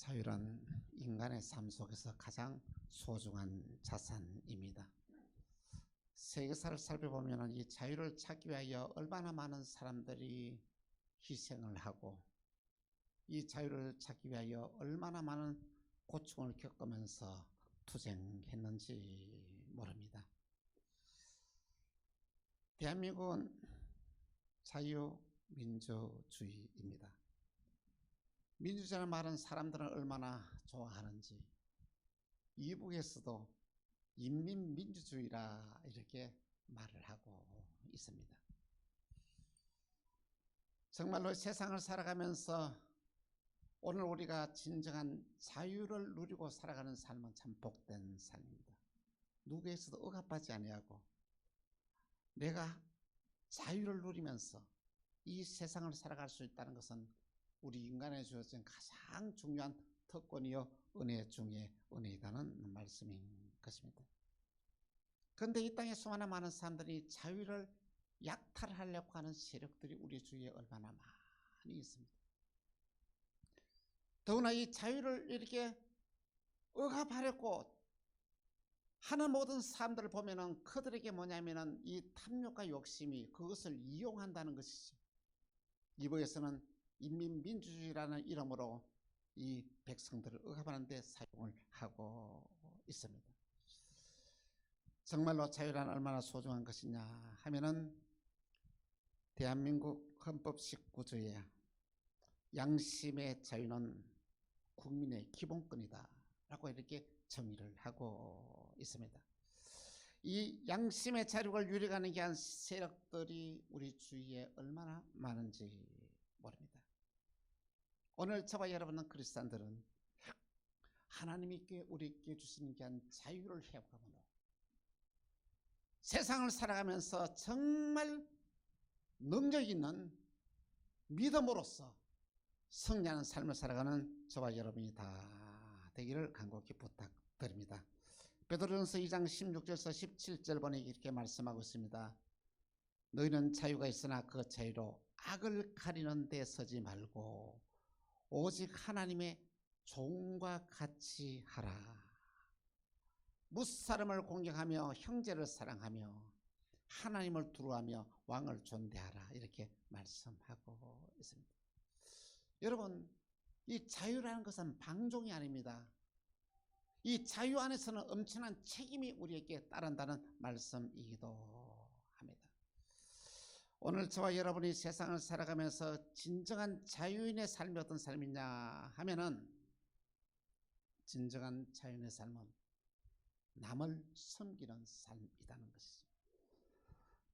자유란 인간의 삶 속에서 가장 소중한 자산입니다. 세계사를 살펴보면 이 자유를 찾기 위하여 얼마나 많은 사람들이 희생을 하고 이 자유를 찾기 위하여 얼마나 많은 고충을 겪으면서 투쟁했는지 모릅니다. 대한민국은 자유민주주의입니다. 민주주의라는 말은 사람들은 얼마나 좋아하는지 이북에서도 인민민주주의라 이렇게 말을 하고 있습니다. 정말로 세상을 살아가면서 오늘 우리가 진정한 자유를 누리고 살아가는 삶은 참 복된 삶입니다. 누구에서도 억압하지 아니하고 내가 자유를 누리면서 이 세상을 살아갈 수 있다는 것은 우리 인간에 주어진 가장 중요한 특권이요 은혜 중에 은혜이다는 말씀인 것입니다. 그런데 이 땅에 수많은 많은 사람들이 자유를 약탈하려고 하는 세력들이 우리 주위에 얼마나 많이 있습니다. 더구나 이 자유를 이렇게 억압하려고 하는 모든 사람들을 보면은 그들에게 뭐냐면은 이 탐욕과 욕심이 그것을 이용한다는 것이죠. 이북에서는 인민민주주의라는 이름으로 이 백성들을 억압하는 데 사용을 하고 있습니다. 정말로 자유란 얼마나 소중한 것이냐 하면은 대한민국 헌법 19조에 양심의 자유는 국민의 기본권이다 라고 이렇게 정의를 하고 있습니다. 이 양심의 자유를 유력하는 게 한 세력들이 우리 주위에 얼마나 많은지 모릅니다. 오늘 저와 여러분은 그리스도인들은 하나님이 우리에게 주시는 게 한 자유를 회복함으로 세상을 살아가면서 정말 능력 있는 믿음으로써 승리하는 삶을 살아가는 저와 여러분이 다 되기를 간곡히 부탁드립니다. 베드로전서 2장 16절에서 17절 보니 이렇게 말씀하고 있습니다. 너희는 자유가 있으나 그 자유로 악을 가리는 데 서지 말고 오직 하나님의 종과 같이 하라. 무사람을 공경하며 형제를 사랑하며 하나님을 두려워하며 왕을 존대하라 이렇게 말씀하고 있습니다. 여러분, 이 자유라는 것은 방종이 아닙니다. 이 자유 안에서는 엄청난 책임이 우리에게 따른다는 말씀이기도 합니다. 오늘 저와 여러분이 세상을 살아가면서 진정한 자유인의 삶이 어떤 삶이냐 하면은 진정한 자유인의 삶은 남을 섬기는 삶이라는 것이죠.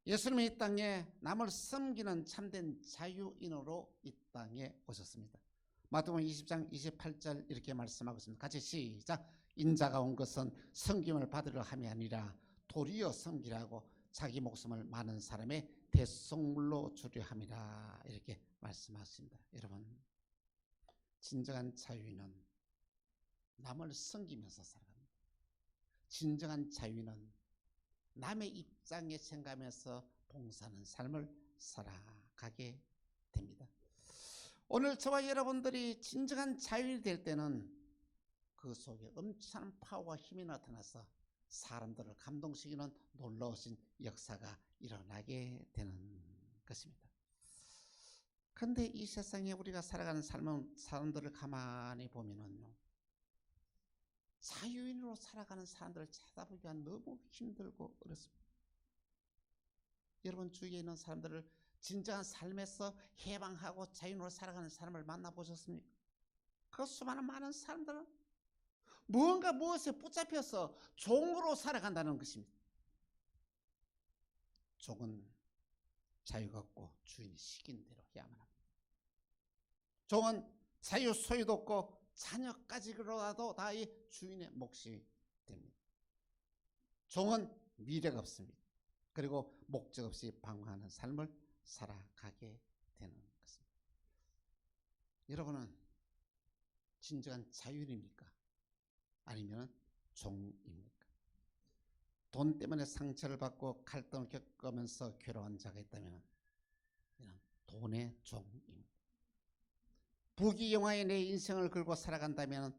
예수님이 이 땅에 남을 섬기는 참된 자유인으로 이 땅에 오셨습니다. 마태복음 20장 28절 이렇게 말씀하고 있습니다. 같이 시작. 인자가 온 것은 섬김을 받으려 함이 아니라 도리어 섬기라고 자기 목숨을 많은 사람의 대속물로 주려 함이라 이렇게 말씀하십니다. 여러분, 진정한 자유인은 남을 섬기면서 살아갑니다. 진정한 자유인은 남의 입장에 생각하면서 봉사하는 삶을 살아가게 됩니다. 오늘 저와 여러분들이 진정한 자유인이 될 때는 그 속에 엄청난 파워와 힘이 나타나서 사람들을 감동시키는 놀라우신 역사가 일어나게 되는 것입니다. 그런데 이 세상에 우리가 살아가는 삶은 사람들을 가만히 보면은요, 자유인으로 살아가는 사람들을 찾아보기가 너무 힘들고 어렵습니다. 여러분 주위에 있는 사람들을 진정한 삶에서 해방하고 자유인으로 살아가는 사람을 만나보셨습니까? 그 수많은 많은 사람들은 무언가 무엇에 붙잡혀서 종으로 살아간다는 것입니다. 종은 자유가 없고 주인이 시킨 대로 해야만 합니다. 종은 자유 소유도 없고 자녀까지 그러라도 다 이 주인의 몫이 됩니다. 종은 미래가 없습니다. 그리고 목적 없이 방황하는 삶을 살아가게 되는 것입니다. 여러분은 진정한 자유인입니까? 아니면 종입니까? 돈 때문에 상처를 받고 갈등을 겪으면서 괴로운 자가 있다면 이는 돈의 종입니다. 부귀영화의 내 인생을 걸고 살아간다면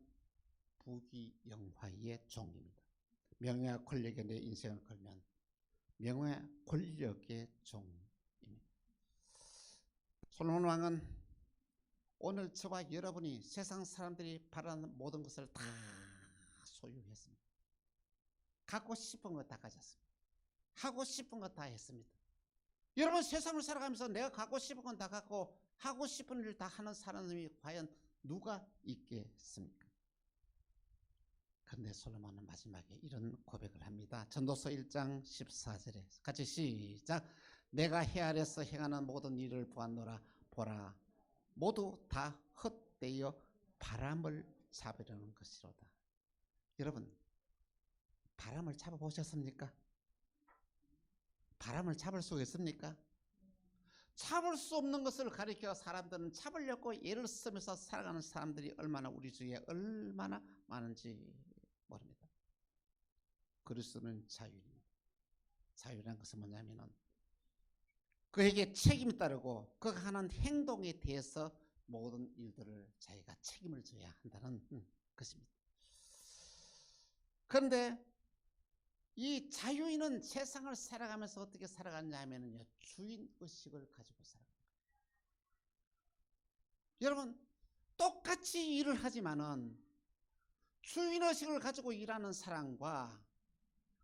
부귀영화의 종입니다. 명예와 권력의 내 인생을 걸면 명예와 권력의 종입니다. 솔로몬 왕은 오늘 저와 여러분이 세상 사람들이 바라는 모든 것을 다 소유했습니다. 갖고 싶은 거 다 가졌습니다. 하고 싶은 거 다 했습니다. 여러분, 세상을 살아가면서 내가 갖고 싶은 건 다 갖고 하고 싶은 일 다 하는 사람이 과연 누가 있겠습니까? 그런데 솔로몬은 마지막에 이런 고백을 합니다. 전도서 1장 14절에 같이 시작. 내가 헤아려서 행하는 모든 일을 보았노라. 보라, 모두 다 헛되어 바람을 잡으려는 것이로다. 여러분, 바람을 잡아보셨습니까? 바람을 잡을 수 있습니까? 잡을 수 없는 것을 가리켜 사람들은 잡으려고 애를 쓰면서 살아가는 사람들이 얼마나 우리 주위에 얼마나 많은지 모릅니다. 그리스도는 자유입니다. 자유라는 것은 뭐냐면은 그에게 책임이 따르고 그가 하는 행동에 대해서 모든 일들을 자기가 책임을 져야 한다는 것입니다. 그런데 이 자유인은 세상을 살아가면서 어떻게 살아가느냐 하면요, 주인의식을 가지고 살아갑니다. 여러분, 똑같이 일을 하지만은 주인의식을 가지고 일하는 사람과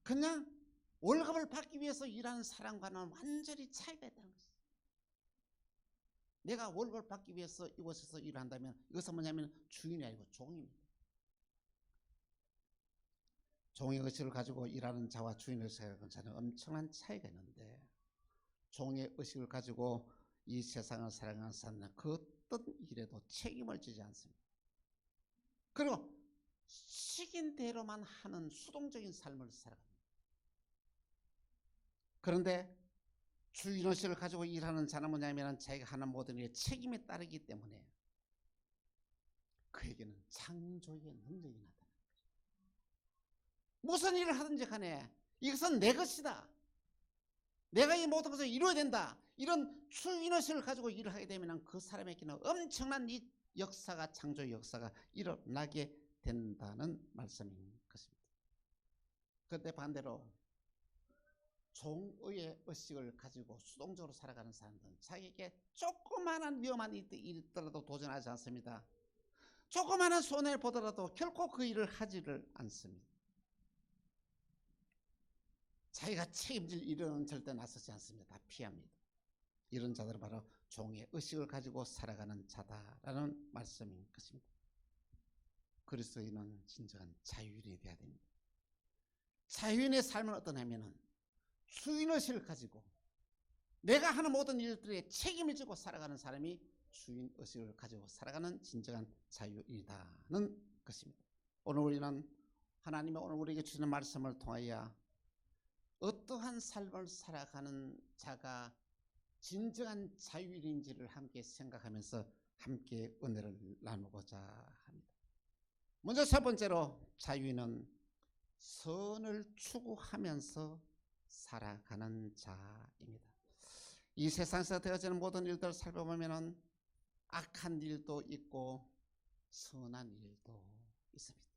그냥 월급을 받기 위해서 일하는 사람과는 완전히 차이가 있다는 것이죠. 내가 월급을 받기 위해서 이곳에서 일한다면 이것은 뭐냐면 주인이 아니고 종입니다. 종의 의식을 가지고 일하는 자와 주인의 의식을 가지고 자는 엄청난 차이가 있는데, 종의 의식을 가지고 이 세상을 살아가는 사람은 그 어떤 일에도 책임을 지지 않습니다. 그리고 시킨 대로만 하는 수동적인 삶을 살아갑니다. 그런데 주인의식을 가지고 일하는 자는 뭐냐면 자기가 하는 모든 일에 책임이 따르기 때문에 그에게는 창조의 능력이 나타납니다. 무슨 일을 하든지 간에 이것은 내 것이다, 내가 이 모든 것을 이루어야 된다, 이런 주인의식을 가지고 일을 하게 되면 그 사람에게는 엄청난 이 역사가, 창조의 역사가 일어나게 된다는 말씀인 것입니다. 그런데 반대로 종의 의식을 가지고 수동적으로 살아가는 사람들은 자기에게 조그마한 위험한 일이 있더라도 도전하지 않습니다. 조그마한 손해를 보더라도 결코 그 일을 하지를 않습니다. 자기가 책임질 일은 절대 나서지 않습니다. 다 피합니다. 이런 자들은 바로 종의 의식을 가지고 살아가는 자다라는 말씀인 것입니다. 그리스도인은 진정한 자유인이 되어야 됩니다. 자유인의 삶은 어떠냐면은 주인의식을 가지고 내가 하는 모든 일들에 책임을 지고 살아가는 사람이 주인의식을 가지고 살아가는 진정한 자유인이다는 것입니다. 오늘 우리는 하나님이 오늘 우리에게 주시는 말씀을 통하여 어떠한 삶을 살아가는 자가 진정한 자유인인지를 함께 생각하면서 함께 은혜를 나누고자 합니다. 먼저 첫 번째로 자유인은 선을 추구하면서 살아가는 자입니다. 이 세상에서 되어지는 모든 일들을 살펴보면 악한 일도 있고 선한 일도 있습니다.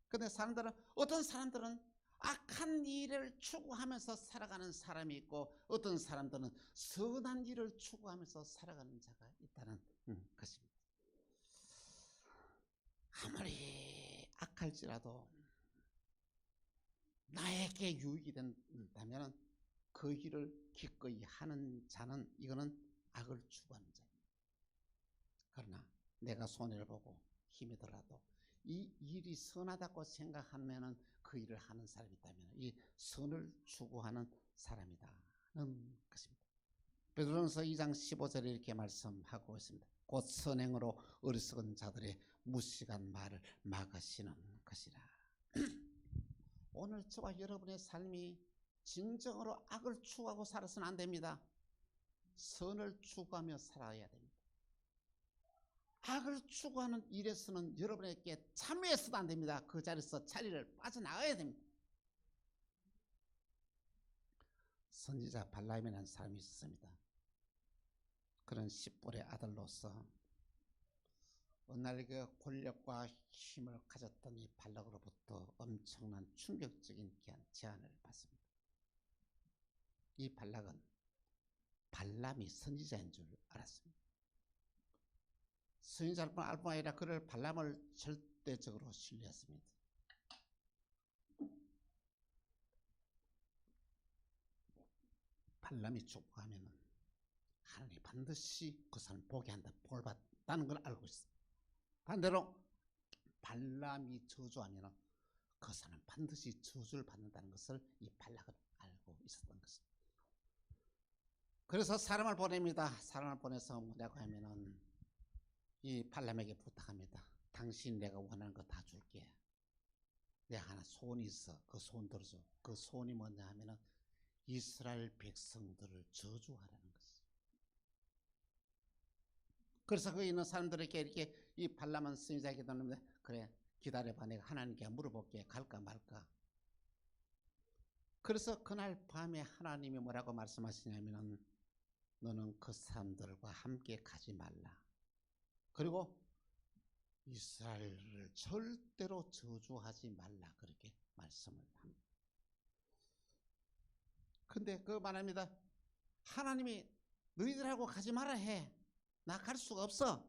그런데 사람들은, 어떤 사람들은 악한 일을 추구하면서 살아가는 사람이 있고 어떤 사람들은 선한 일을 추구하면서 살아가는 자가 있다는 것입니다. 아무리 악할지라도 나에게 유익이 된다면 그 일을 기꺼이 하는 자는 이거는 악을 추구하는 자입니다. 그러나 내가 손해를 보고 힘이 들어도 이 일이 선하다고 생각하면 그 일을 하는 사람이 있다면 이 선을 추구하는 사람이다는 것입니다. 베드로전서 2장 15절에 이렇게 말씀하고 있습니다. 곧 선행으로 어리석은 자들의 무식한 말을 막으시는 것이라. 오늘 저와 여러분의 삶이 진정으로 악을 추구하고 살아서는 안 됩니다. 선을 추구하며 살아야 됩니다. 악을 추구하는 일에서는 여러분에게 참여해서도 안 됩니다. 그 자리에서 자리를 빠져나가야 됩니다. 선지자 발람이라는 사람이 있었습니다. 그런 십볼의 아들로서 그날 그 권력과 힘을 가졌던 이 발락으로부터 엄청난 충격적인 제안을 받습니다. 이 발락은 발람이 선지자인 줄 알았습니다. 선지자일 뿐 아니라 그를 발람을 절대적으로 신뢰했습니다. 발람이 축복하면 하나님이 반드시 그 사람을 보게 한다, 복을 받다는 걸 알고 있습니다. 반대로 발람이 저주하면 그 사람은 반드시 저주를 받는다는 것을 이 발락은 알고 있었던 것입니다. 그래서 사람을 보냅니다. 사람을 보내서 뭐라고 하면은 이 발람에게 부탁합니다. 당신 내가 원하는 거 다 줄게. 내가 하나 소원이 있어. 그 소원 들어줘. 그 소원이 뭐냐 하면은 이스라엘 백성들을 저주하라는 것이죠. 그래서 거기 있는 사람들에게 이렇게 이 발람은 선지자에게 도는데, 그래 기다려봐, 내가 하나님께 물어볼게, 갈까 말까. 그래서 그날 밤에 하나님이 뭐라고 말씀하시냐면은 너는 그 사람들과 함께 가지 말라. 그리고 이스라엘을 절대로 저주하지 말라, 그렇게 말씀을 합니다. 근데 그 말합니다. 하나님이 너희들하고 가지 마라 해. 나 갈 수가 없어.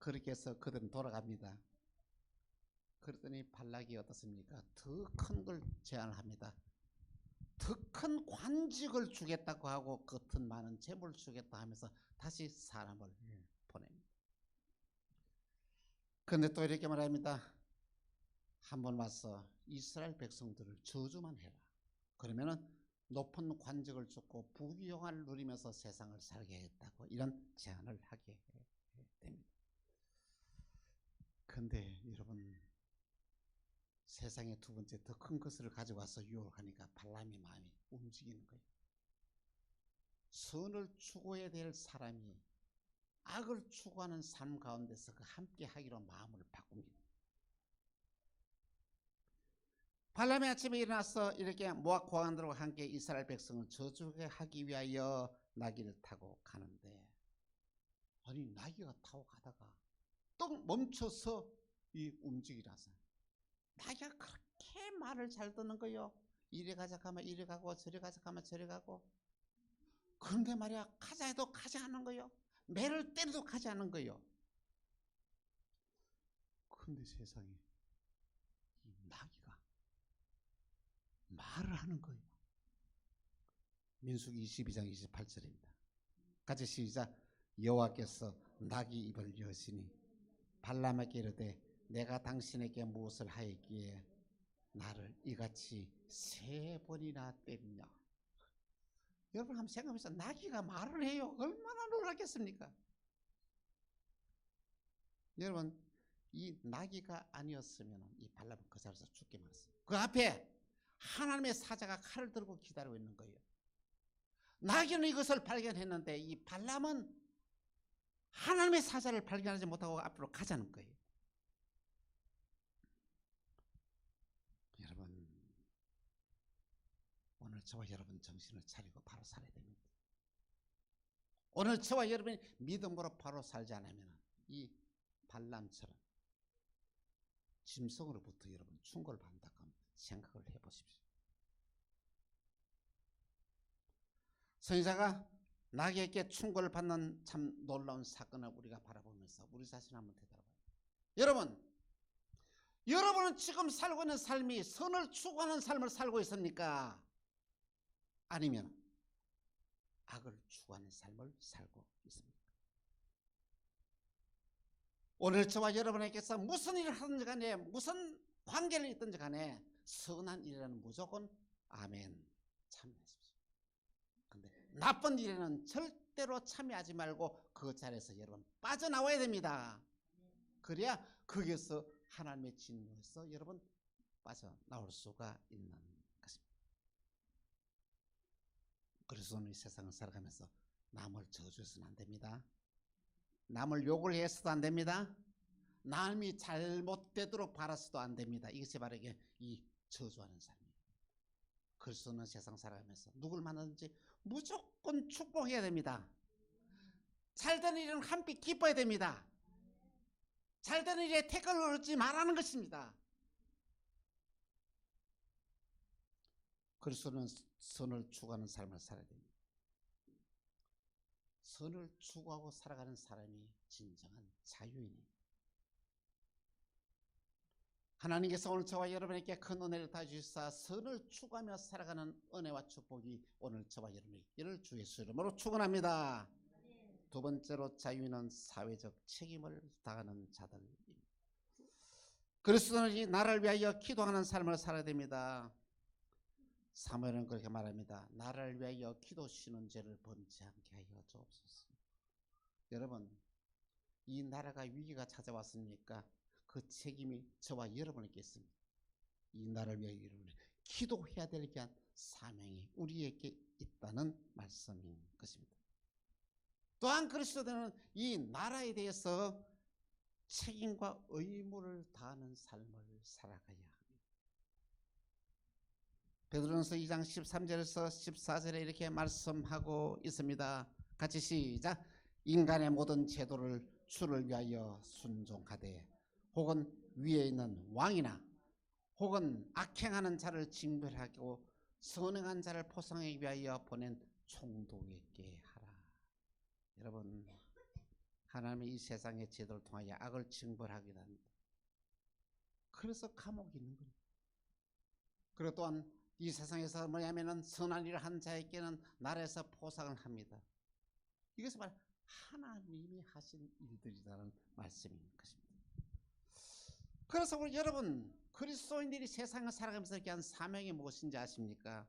그렇게 해서 그들은 돌아갑니다. 그랬더니 발락이 어떻습니까? 더 큰 걸 제안을 합니다. 더 큰 관직을 주겠다고 하고 겉은 많은 재물을 주겠다 하면서 다시 사람을 보냅니다. 그런데 또 이렇게 말합니다. 한번 와서 이스라엘 백성들을 저주만 해라. 그러면은 높은 관직을 주고 부귀영화를 누리면서 세상을 살게 하겠다고 이런 제안을 하게 됩니다. 그런데 여러분, 세상에 두 번째 더 큰 것을 가져와서 유혹하니까 발람의 마음이 움직이는 거예요. 선을 추구해야 될 사람이 악을 추구하는 삶 가운데서 그 함께 하기로 마음을 바꿉니다. 발람이 아침에 일어나서 이렇게 모압 고관들과 함께 이스라엘 백성을 저주하게 하기 위하여 나귀를 타고 가는데, 아니 나귀가 타고 가다가 또 멈춰서 이 움직이라서 나귀가 그렇게 말을 잘 듣는 거요. 이리 가자 하면 이리 가고 저리 가자 하면 저리 가고. 그런데 말이야, 가자 해도 가지 않는 거요. 매를 때려도 가지 않는 거요. 그런데 세상에 이 나귀가 말을 하는 거예요. 민수기 22장 28절입니다. 같이 시작. 여호와께서 나귀 입을 여시니 발람에게 이르되 내가 당신에게 무엇을 하였기에 나를 이같이 3번이나 때리냐. 여러분 한번 생각해보세요. 나귀가 말을 해요. 얼마나 놀랐겠습니까? 여러분, 이 나귀가 아니었으면 이 발람은 그 자리에서 죽게 말았어요. 그 앞에 하나님의 사자가 칼을 들고 기다리고 있는 거예요. 나귀는 이것을 발견했는데 이 발람은 하나님의 사자를 발견하지 못하고 앞으로 가자는 거예요. 여러분, 오늘 저와 여러분 정신을 차리고 바로 살아야 됩니다. 오늘 저와 여러분이 믿음으로 바로 살지 않으면 이 발람처럼 짐승으로부터 여러분 충고를 받는다고 생각을 해보십시오. 선지자가 나귀에게 충고를 받는 참 놀라운 사건을 우리가 바라보면서 우리 자신 한번 되돌아봐요. 여러분은 지금 살고 있는 삶이 선을 추구하는 삶을 살고 있습니까? 아니면 악을 추구하는 삶을 살고 있습니까? 오늘 저와 여러분에게서 무슨 일을 하든지 간에 무슨 관계를 있든지 간에 선한 일에는 무조건 아멘 참여하십시오. 근데 나쁜 일에는 절대로 참여하지 말고 그 자리에서 여러분 빠져나와야 됩니다. 그래야 거기에서 하나님의 진노에서 여러분 빠져나올 수가 있는 것입니다. 그래서 오늘 이 세상을 살아가면서 남을 저주해서는 안 됩니다. 남을 욕을 해서도 안 됩니다. 남이 잘못되도록 바라서도 안 됩니다. 이것이 바로 이 저주하는 삶이에요. 그리스도는 세상 살아가면서 누굴 만나든지 무조건 축복해야 됩니다. 잘되는 일은 함께 기뻐야 됩니다. 잘되는 일에 태클을 얻지 말라는 것입니다. 그리스도는 선을 추구하는 삶을 살아야 됩니다. 선을 추구하고 살아가는 사람이 진정한 자유인입니다. 하나님께서 오늘 저와 여러분에게 큰 은혜를 다 주시사 선을 추구하며 살아가는 은혜와 축복이 오늘 저와 여러분에게 주 예수 이름으로 축원합니다. 두 번째로 자유인은 사회적 책임을 다하는 자들입니다. 그리스도는 이 나라를 위하여 기도하는 삶을 살아야 됩니다. 사무엘은 그렇게 말합니다. 나라를 위하여 기도시는 죄를 번지 않게 하여 주옵소서. 여러분, 이 나라가 위기가 찾아왔습니까? 그 책임이 저와 여러분에게 있습니다. 이 나라를 위하여 여러분이 기도해야 될 귀한 사명이 우리에게 있다는 말씀인 것입니다. 또한 그리스도는 이 나라에 대해서 책임과 의무를 다하는 삶을 살아가야 합니다. 베드로전서 2장 13절에서 14절에 이렇게 말씀하고 있습니다. 같이 시작. 인간의 모든 제도를 주를 위하여 순종하되 혹은 위에 있는 왕이나 혹은 악행하는 자를 징벌하고 선행한 자를 포상하기 위하여 보낸 총독에게 하라. 여러분, 하나님이 이 세상의 제도를 통하여 악을 징벌하기도 합니다. 그래서 감옥이 있는 거예요. 그리고 또한 이 세상에서 뭐냐면은 선한 일을 한 자에게는 나라에서 포상을 합니다. 이것은 말 하나님이 하신 일들이라는 말씀인 것입니다. 그래서 우리 여러분 그리스도인들이 세상을 살아가면서 이렇게 한 사명이 무엇인지 아십니까?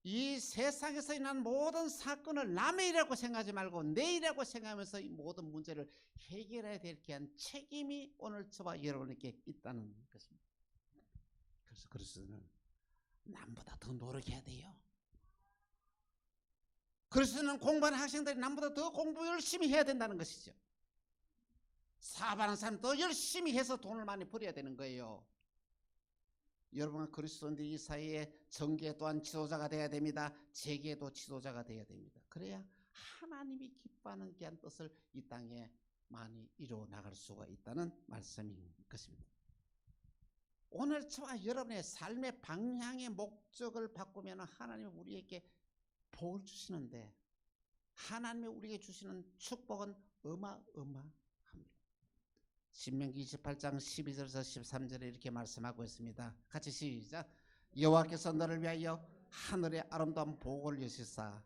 이 세상에서 일어난 모든 사건을 남의 일이라고 생각하지 말고 내 일이라고 생각하면서 이 모든 문제를 해결해야 될 한 책임이 오늘 저와 여러분에게 있다는 것입니다. 그래서 그리스도는 남보다 더 노력해야 돼요. 그리스도는 공부하는 학생들이 남보다 더 공부 열심히 해야 된다는 것이죠. 사업하는 사람 더 열심히 해서 돈을 많이 벌어야 되는 거예요. 여러분은 그리스도인들이 이 사회에 정계 또한 지도자가 되어야 됩니다. 재계도 지도자가 되어야 됩니다. 그래야 하나님이 기뻐하는 귀한 뜻을 이 땅에 많이 이루어 나갈 수가 있다는 말씀인 것입니다. 오늘 저와 여러분의 삶의 방향의 목적을 바꾸면 하나님이 우리에게 복을 주시는데 하나님이 우리에게 주시는 축복은 어마어마합니다. 신명기 28장 12절에서 13절에 이렇게 말씀하고 있습니다. 같이 시작. 여호와께서 너를 위하여 하늘의 아름다운 복을 여시사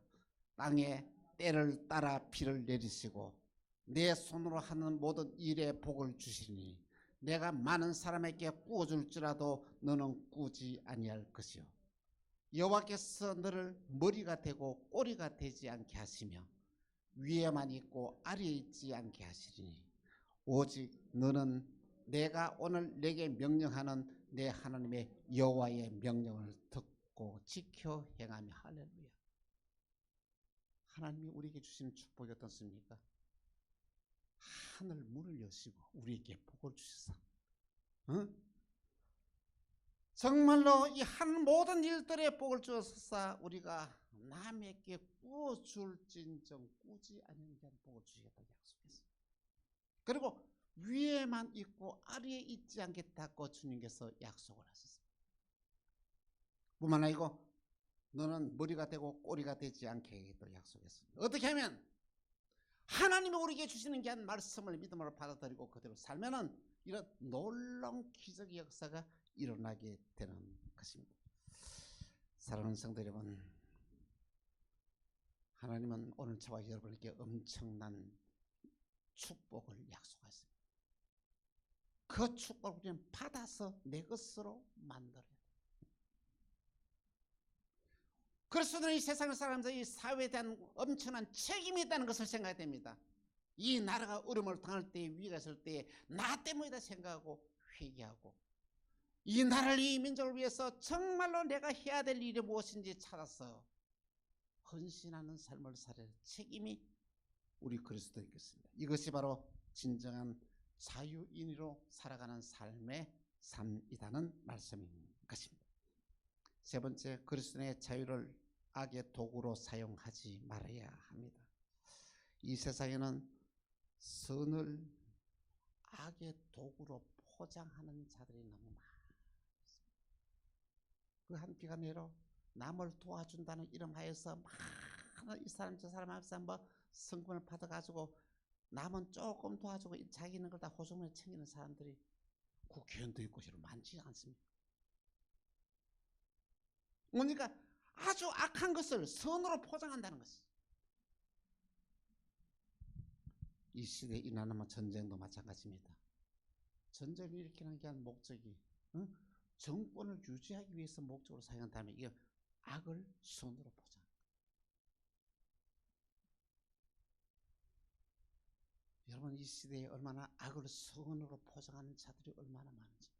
땅에 때를 따라 비를 내리시고 내 손으로 하는 모든 일에 복을 주시니 내가 많은 사람에게 꾸어줄지라도 너는 꾸지 아니할 것이요 여호와께서 너를 머리가 되고 꼬리가 되지 않게 하시며 위에만 있고 아래에 있지 않게 하시리니 오직 너는 내가 오늘 내게 명령하는 내 하나님의 여호와의 명령을 듣고 지켜 행하며. 할렐루야. 하나님이 우리에게 주시는 축복이 어떻습니까? 하늘 문을 여시고 우리에게 복을 주셔서 정말로 이 한 모든 일들에 복을 주셔서 우리가 남에게 꾸어줄진정 꾸지 않는 게 복을 주시겠다고 약속했어요. 그리고 위에만 있고 아래에 있지 않겠다고 주님께서 약속을 하셨습니다. 뿐만 아니고 너는 머리가 되고 꼬리가 되지 않게 하겠다고 약속했습니다. 어떻게 하면 하나님이 우리에게 주시는 귀한 말씀을 믿음으로 받아들이고 그대로 살면은 이런 놀라운 기적의 역사가 일어나게 되는 것입니다. 사랑하는 성도 여러분, 하나님은 오늘 저와 여러분에게 엄청난 축복을 약속하셨습니다. 그 축복을 우리는 받아서 내 것으로 만들어야 돼요. 그리스도는 이 세상을 살아가면서 이 사회에 대한 엄청난 책임이 있다는 것을 생각해야 됩니다. 이 나라가 어려움을 당할 때, 위기가 있을 때 나 때문이다 생각하고 회개하고 이 나라를, 이 민족을 위해서 정말로 내가 해야 될 일이 무엇인지 찾아서 헌신하는 삶을 살아야 책임이 우리 그리스도에 있습니다. 이것이 바로 진정한 자유인으로 살아가는 삶의 삶이라는 말씀인 것입니다. 세 번째, 그리스도의 자유를 악의 도구로 사용하지 말아야 합니다. 이 세상에는 선을 악의 도구로 포장하는 자들이 너무 많습니다. 그 한 비가 내로 남을 도와준다는 이름 하에서 많은 이 사람 저 사람 앞에서 뭐 성금을 받아가지고 남은 조금 도와주고 자기 있는 걸 다 호소문에 챙기는 사람들이 국회의원도 있고 이런 많지 않습니까? 그러니까 아주 악한 것을 선으로 포장한다는 것이. 이 시대에 일어나는 전쟁도 마찬가지입니다. 전쟁을 일으키는 게 한 목적이 정권을 유지하기 위해서 목적으로 사용한다면 이게 악을 선으로 포장. 여러분 이 시대에 얼마나 악을 선으로 포장하는 자들이 얼마나 많은지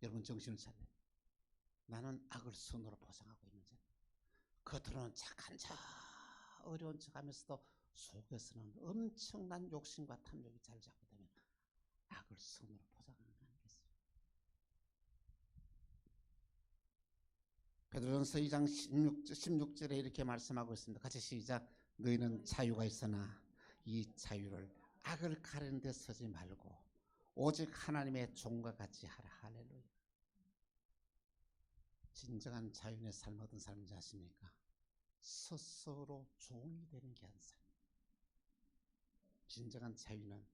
여러분 정신을 차려요. 나는 악을 선으로 포장하고 있는 자. 겉으로는 착한 자 어려운 척하면서도 속에서는 엄청난 욕심과 탐욕이 자리 잡게 되면 악을 선으로 포장하는 거 아니겠어요? 베드로전서 2장 16절에 이렇게 말씀하고 있습니다. 같이 시작. 너희는 자유가 있으나 이 자유를 악을 가르는 데 서지 말고 오직 하나님의 종과 같이 하라. 할렐루야. 진정한 자유의 삶 어떤 삶인지 아십니까? 스스로 종이 되는 게 한 삶. 진정한 자유는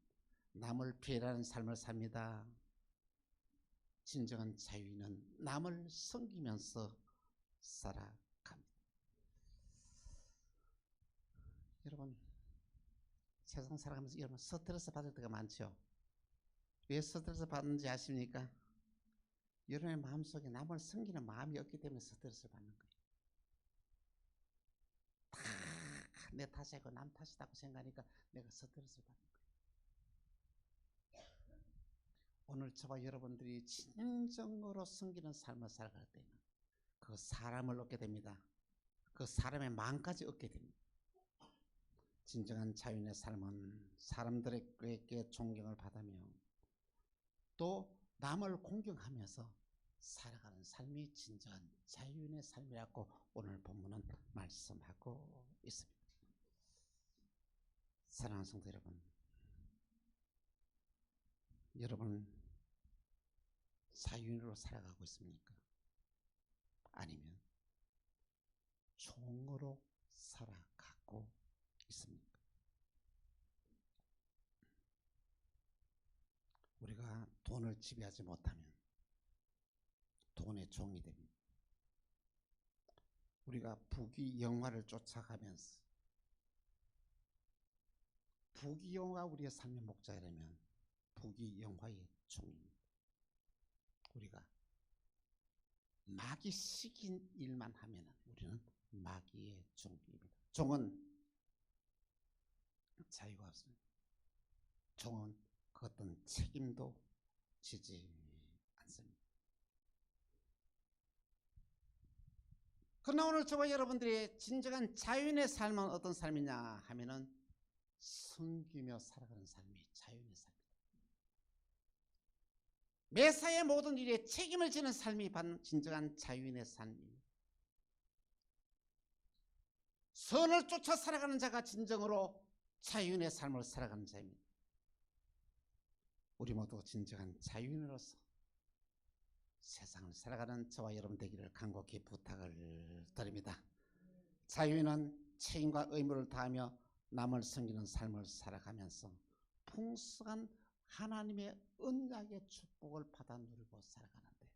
남을 피해라는 삶을 삽니다. 진정한 자유는 남을 섬기면서 살아갑니다. 여러분 세상 살아가면서 여러분 스트레스 받을 때가 많죠. 왜 스트레스 받는지 아십니까? 여러분의 마음속에 남을 섬기는 마음이 없기 때문에 스트레스를 받는 거예요. 다 내 탓이고 남 탓이라고 생각하니까 내가 스트레스를 받는 거예요. 오늘 저와 여러분들이 진정으로 섬기는 삶을 살아갈 때는 그 사람을 얻게 됩니다. 그 사람의 마음까지 얻게 됩니다. 진정한 자유의 삶은 사람들에게 존경을 받으며 또 남을 공경하면서 살아가는 삶이 진정한 자유의 삶이라고 오늘 본문은 말씀하고 있습니다. 사랑하는 성도 여러분, 여러분 자유인으로 살아가고 있습니까? 아니면 종으로 살아가고 있습니까? 우리가 돈을 지배하지 못하면 돈의 종이 됩니다. 우리가 부귀영화를 쫓아가면서 부귀영화가 우리의 삶의 목적이라면 부귀영화의 종입니다. 우리가 마귀 시킨 일만 하면 우리는 마귀의 종입니다. 종은 자유가 없습니다. 종은 그 어떤 책임도 지지 않습니다. 그러나 오늘 저와 여러분들의 진정한 자유인의 삶은 어떤 삶이냐 하면은 섬기며 살아가는 삶이 자유인의 삶입니다. 매사의 모든 일에 책임을 지는 삶이 진정한 자유인의 삶입니다. 선을 쫓아 살아가는 자가 진정으로 자유인의 삶을 살아가는 자입니다. 우리 모두 진정한 자유인으로서 세상을 살아가는 저와 여러분 되기를 간곡히 부탁을 드립니다. 자유인은 책임과 의무를 다하며 남을 섬기는 삶을 살아가면서 풍성한 하나님의 언약의 축복을 받아 누리고 살아가는데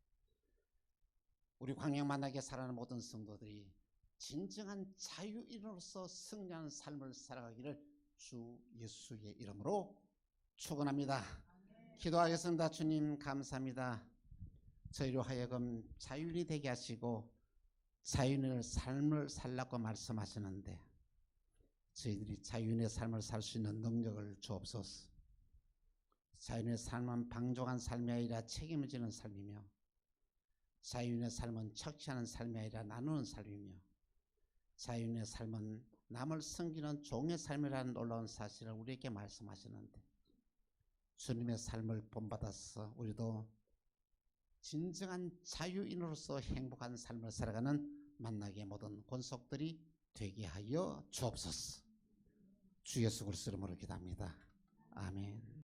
우리 광양 만나게 살아가는 모든 성도들이 진정한 자유인으로서 승리하는 삶을 살아가기를 주 예수의 이름으로 축원합니다. 기도하겠습니다. 주님 감사합니다. 저희로 하여금 자유인이 되게 하시고 자유인의 삶을 살라고 말씀하시는데 저희들이 자유인의 삶을 살 수 있는 능력을 주옵소서. 자유인의 삶은 방종한 삶이 아니라 책임을 지는 삶이며 자유인의 삶은 착취하는 삶이 아니라 나누는 삶이며 자유인의 삶은 남을 섬기는 종의 삶이라는 놀라운 사실을 우리에게 말씀하시는데 주님의 삶을 본받아서 우리도 진정한 자유인으로서 행복한 삶을 살아가는 만나게 모든 권속들이 되게 하여 주옵소서. 주 예수 그리스도 이름으로 기도합니다. 아멘.